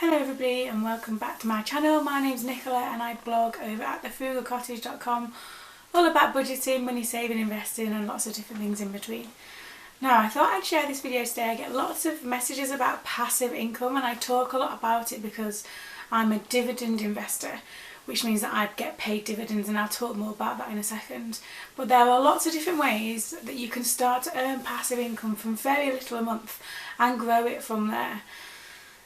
Hello everybody and welcome back to my channel. My name's Nicola and I blog over at thefrugalcottage.com all about budgeting, money saving, investing and lots of different things in between. Now I thought I'd share this video today. I get lots of messages about passive income and I talk a lot about it because I'm a dividend investor, which means that I get paid dividends, and I'll talk more about that in a second. But there are lots of different ways that you can start to earn passive income from very little a month and grow it from there.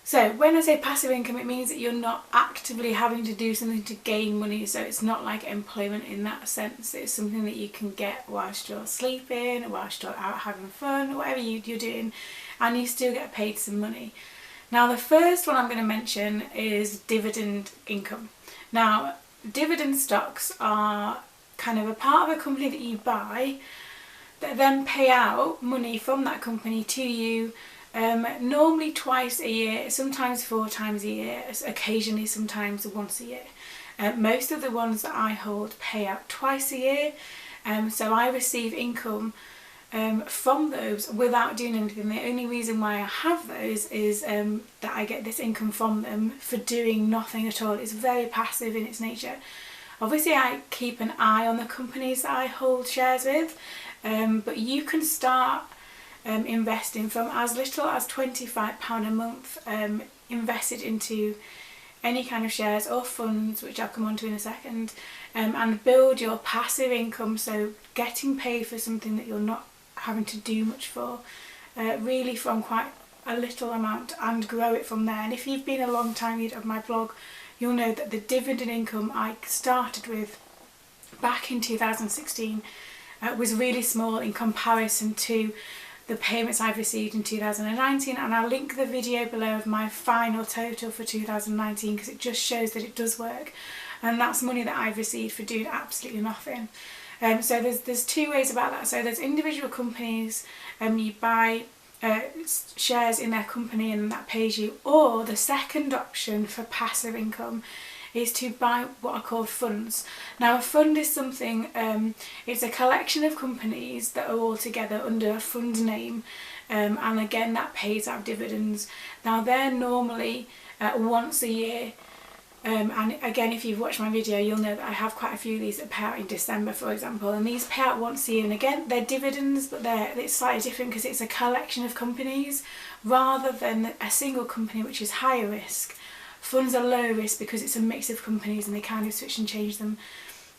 So when I say passive income, it means that you're not actively having to do something to gain money, so it's not like employment in that sense. It's something that you can get whilst you're sleeping, whilst you're out having fun, whatever you're doing, and you still get paid some money. Now the first one I'm going to mention is dividend income. Now dividend stocks are kind of a part of a company that you buy that then pay out money from that company to you. Normally twice a year, sometimes 4 times a year, occasionally sometimes once a year. Most of the ones that I hold pay out twice a year, so I receive income from those without doing anything. The only reason why I have those is that I get this income from them for doing nothing at all. It's very passive in its nature. Obviously I keep an eye on the companies that I hold shares with, but you can start investing from as little as £25 a month invested into any kind of shares or funds, which I'll come on to in a second, and build your passive income, so getting paid for something that you're not having to do much for, really from quite a little amount, and grow it from there. And if you've been a long time reader of my blog, you'll know that the dividend income I started with back in 2016 was really small in comparison to the payments I've received in 2019, and I'll link the video below of my final total for 2019 because it just shows that it does work, and that's money that I've received for doing absolutely nothing. So there's two ways about that. So there's individual companies, you buy shares in their company and that pays you, or the second option for passive income is to buy what are called funds. Now a fund is something, it's a collection of companies that are all together under a fund name, and again that pays out dividends. Now they're normally once a year, and again if you've watched my video you'll know that I have quite a few of these that pay out in December, for example, and these pay out once a year, and again they're dividends, but it's slightly different because it's a collection of companies rather than a single company, which is higher risk. Funds are low risk because it's a mix of companies and they kind of switch and change them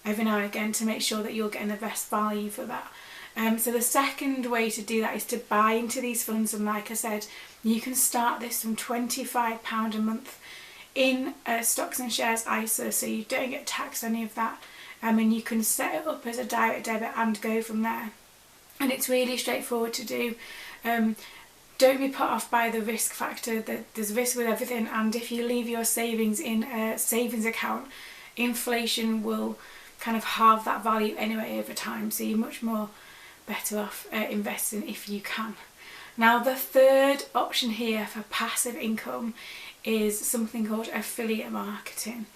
every now and again to make sure that you're getting the best value for that. So the second way to do that is to buy into these funds, and like I said, you can start this from £25 a month in stocks and shares ISA, so you don't get taxed any of that, and you can set it up as a direct debit and go from there. And it's really straightforward to do. Don't be put off by the risk factor. That there's risk with everything, and if you leave your savings in a savings account, inflation will kind of halve that value anyway over time, so you're much more better off investing if you can. Now the third option here for passive income is something called affiliate marketing.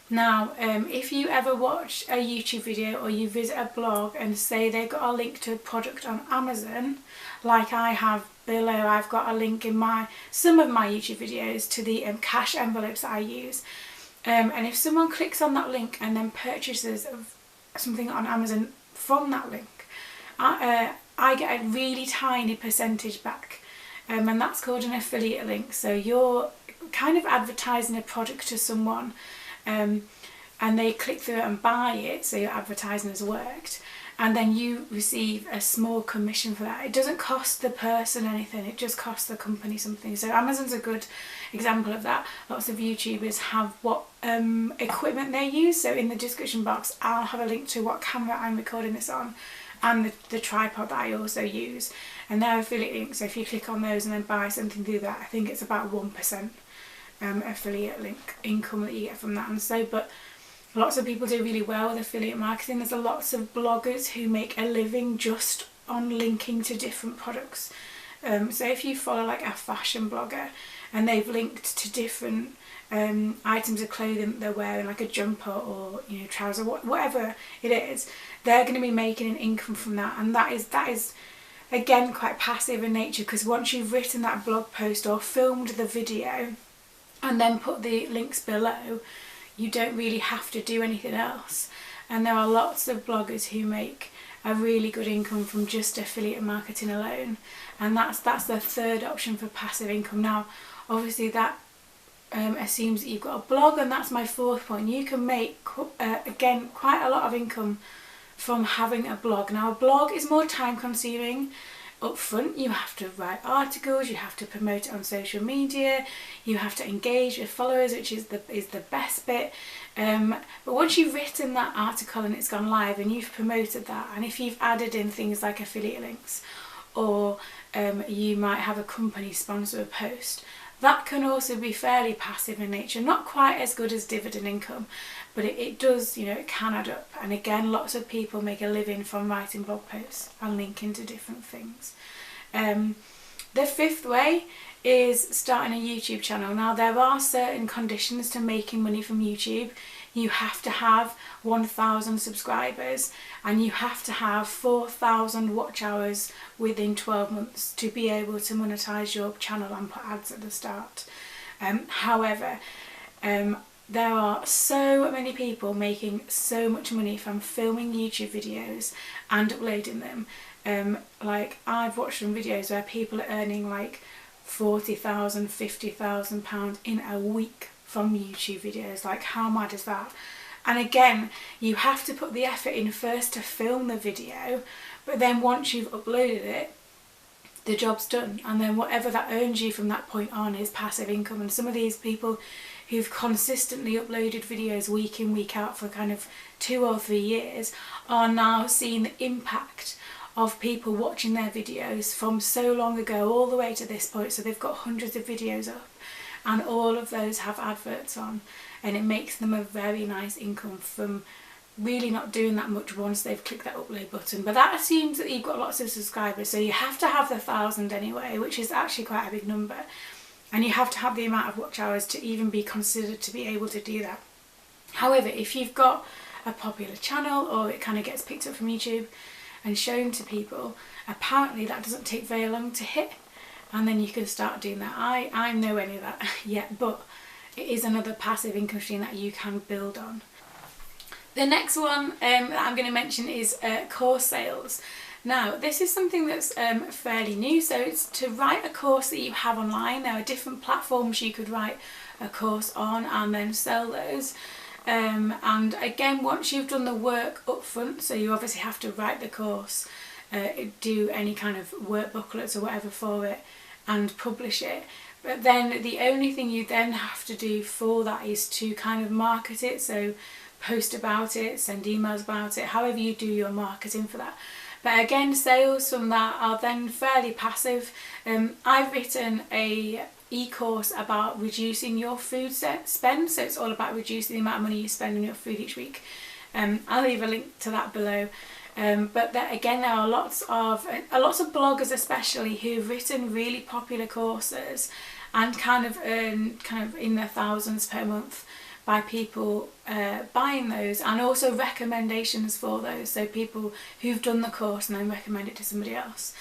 Now if you ever watch a YouTube video or you visit a blog and say they've got a link to a product on Amazon, like I have below, I've got a link in some of my YouTube videos to the cash envelopes that I use, and if someone clicks on that link and then purchases something on Amazon from that link, I get a really tiny percentage back, and that's called an affiliate link. So you're kind of advertising a product to someone, and they click through it and buy it, so your advertising has worked, and then you receive a small commission for that. It doesn't cost the person anything, it just costs the company something. So Amazon's a good example of that. Lots of YouTubers have what equipment they use, so in the description box I'll have a link to what camera I'm recording this on and the tripod that I also use, and they're affiliate links. So if you click on those and then buy something through that, I think it's about 1% affiliate link income that you get from that. And so, but lots of people do really well with affiliate marketing. There's lots of bloggers who make a living just on linking to different products. So if you follow like a fashion blogger and they've linked to different items of clothing that they're wearing, like a jumper or trouser, whatever it is, they're going to be making an income from that, and that is again quite passive in nature, because once you've written that blog post or filmed the video, and then put the links below, you don't really have to do anything else. And there are lots of bloggers who make a really good income from just affiliate marketing alone, and that's the third option for passive income. Now obviously that assumes that you've got a blog, and that's my fourth point. You can make again quite a lot of income from having a blog. Now a blog is more time consuming. Up front you have to write articles, you have to promote it on social media, you have to engage with followers, which is the best bit. But once you've written that article and it's gone live and you've promoted that, and if you've added in things like affiliate links, or you might have a company sponsor a post, that can also be fairly passive in nature. Not quite as good as dividend income, but it does, you know, it can add up. And again, lots of people make a living from writing blog posts and linking to different things. The fifth way is starting a YouTube channel. Now there are certain conditions to making money from YouTube. You have to have 1,000 subscribers, and you have to have 4,000 watch hours within 12 months to be able to monetize your channel and put ads at the start. However, there are so many people making so much money from filming YouTube videos and uploading them. Like I've watched some videos where people are earning like £40,000, £50,000 in a week from YouTube videos. Like, how mad is that? And again, you have to put the effort in first to film the video, but then once you've uploaded it, the job's done, and then whatever that earns you from that point on is passive income. And some of these people who've consistently uploaded videos week in, week out for kind of 2 or 3 years are now seeing the impact of people watching their videos from so long ago all the way to this point. So they've got hundreds of videos up, and all of those have adverts on, and it makes them a very nice income from really not doing that much once they've clicked that upload button. But that assumes that you've got lots of subscribers, so you have to have the 1,000 anyway, which is actually quite a big number, and you have to have the amount of watch hours to even be considered to be able to do that. However, if you've got a popular channel, or it kind of gets picked up from YouTube and shown to people, apparently that doesn't take very long to hit, and then you can start doing that. I'm nowhere near that yet, but it is another passive income stream that you can build on. The next one that I'm going to mention is course sales. Now this is something that's fairly new, so it's to write a course that you have online. There are different platforms you could write a course on and then sell those. And again, once you've done the work up front, so you obviously have to write the course, do any kind of work booklets or whatever for it, and publish it. But then the only thing you then have to do for that is to kind of market it, so post about it, send emails about it, however you do your marketing for that. But again, sales from that are then fairly passive. I've written a e-course about reducing your food spend, so it's all about reducing the amount of money you spend on your food each week. I'll leave a link to that below. But again, there are lots of bloggers especially who've written really popular courses and kind of earn in the thousands per month by people buying those, and also recommendations for those, so people who've done the course and then recommend it to somebody else.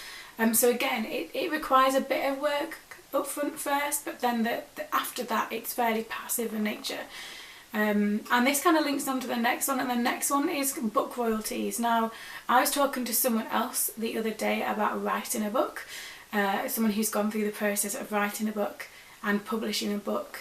So again, it requires a bit of work up front first, but then after that it's fairly passive in nature. And this kind of links on to the next one, and the next one is book royalties. Now I was talking to someone else the other day about writing a book, someone who's gone through the process of writing a book and publishing a book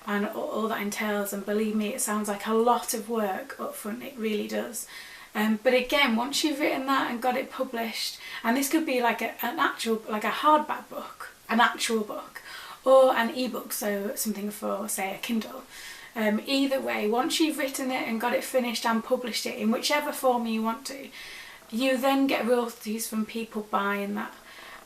and all that entails, and believe me, it sounds like a lot of work up front, it really does. But again, once you've written that and got it published, and this could be like an actual, like a hardback book, an actual book, or an ebook, so something for, say, a Kindle. Either way, once you've written it and got it finished and published it in whichever form you want to, you then get royalties from people buying that,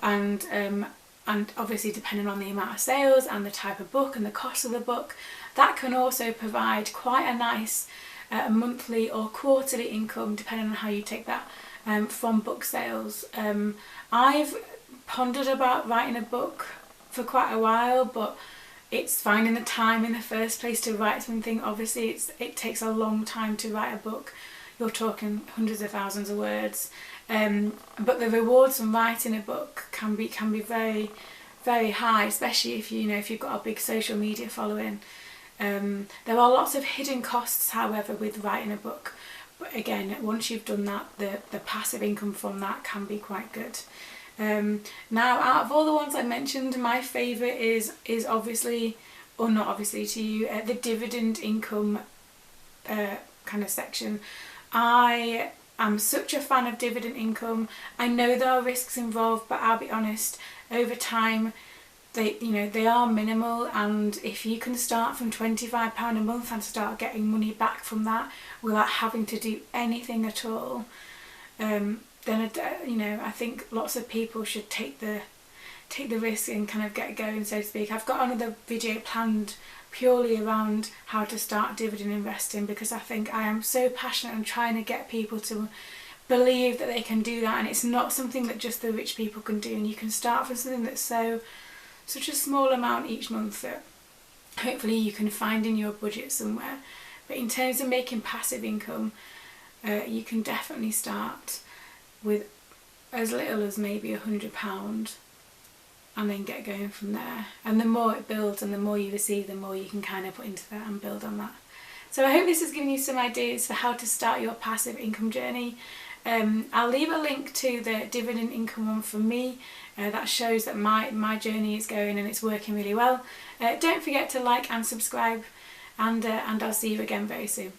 and obviously depending on the amount of sales and the type of book and the cost of the book, that can also provide quite a nice monthly or quarterly income, depending on how you take that, from book sales. I've pondered about writing a book for quite a while, but it's finding the time in the first place to write something. Obviously it takes a long time to write a book. You're talking hundreds of thousands of words, but the rewards from writing a book can be very, very high, especially if if you've got a big social media following. There are lots of hidden costs, however, with writing a book. But again, once you've done that, the passive income from that can be quite good. Now, out of all the ones I mentioned, my favourite is obviously, or not obviously to you, the dividend income kind of section. I am such a fan of dividend income. I know there are risks involved, but I'll be honest, over time they are minimal, and if you can start from £25 a month and start getting money back from that without having to do anything at all, then I think lots of people should take the risk and kind of get going, so to speak. I've got another video planned purely around how to start dividend investing, because I think I am so passionate on trying to get people to believe that they can do that, and it's not something that just the rich people can do, and you can start from something that's such a small amount each month that hopefully you can find in your budget somewhere. But in terms of making passive income, you can definitely start with as little as maybe £100 and then get going from there. And the more it builds and the more you receive, the more you can kind of put into that and build on that. So I hope this has given you some ideas for how to start your passive income journey. I'll leave a link to the dividend income one from me that shows that my journey is going and it's working really well. Don't forget to like and subscribe, and I'll see you again very soon.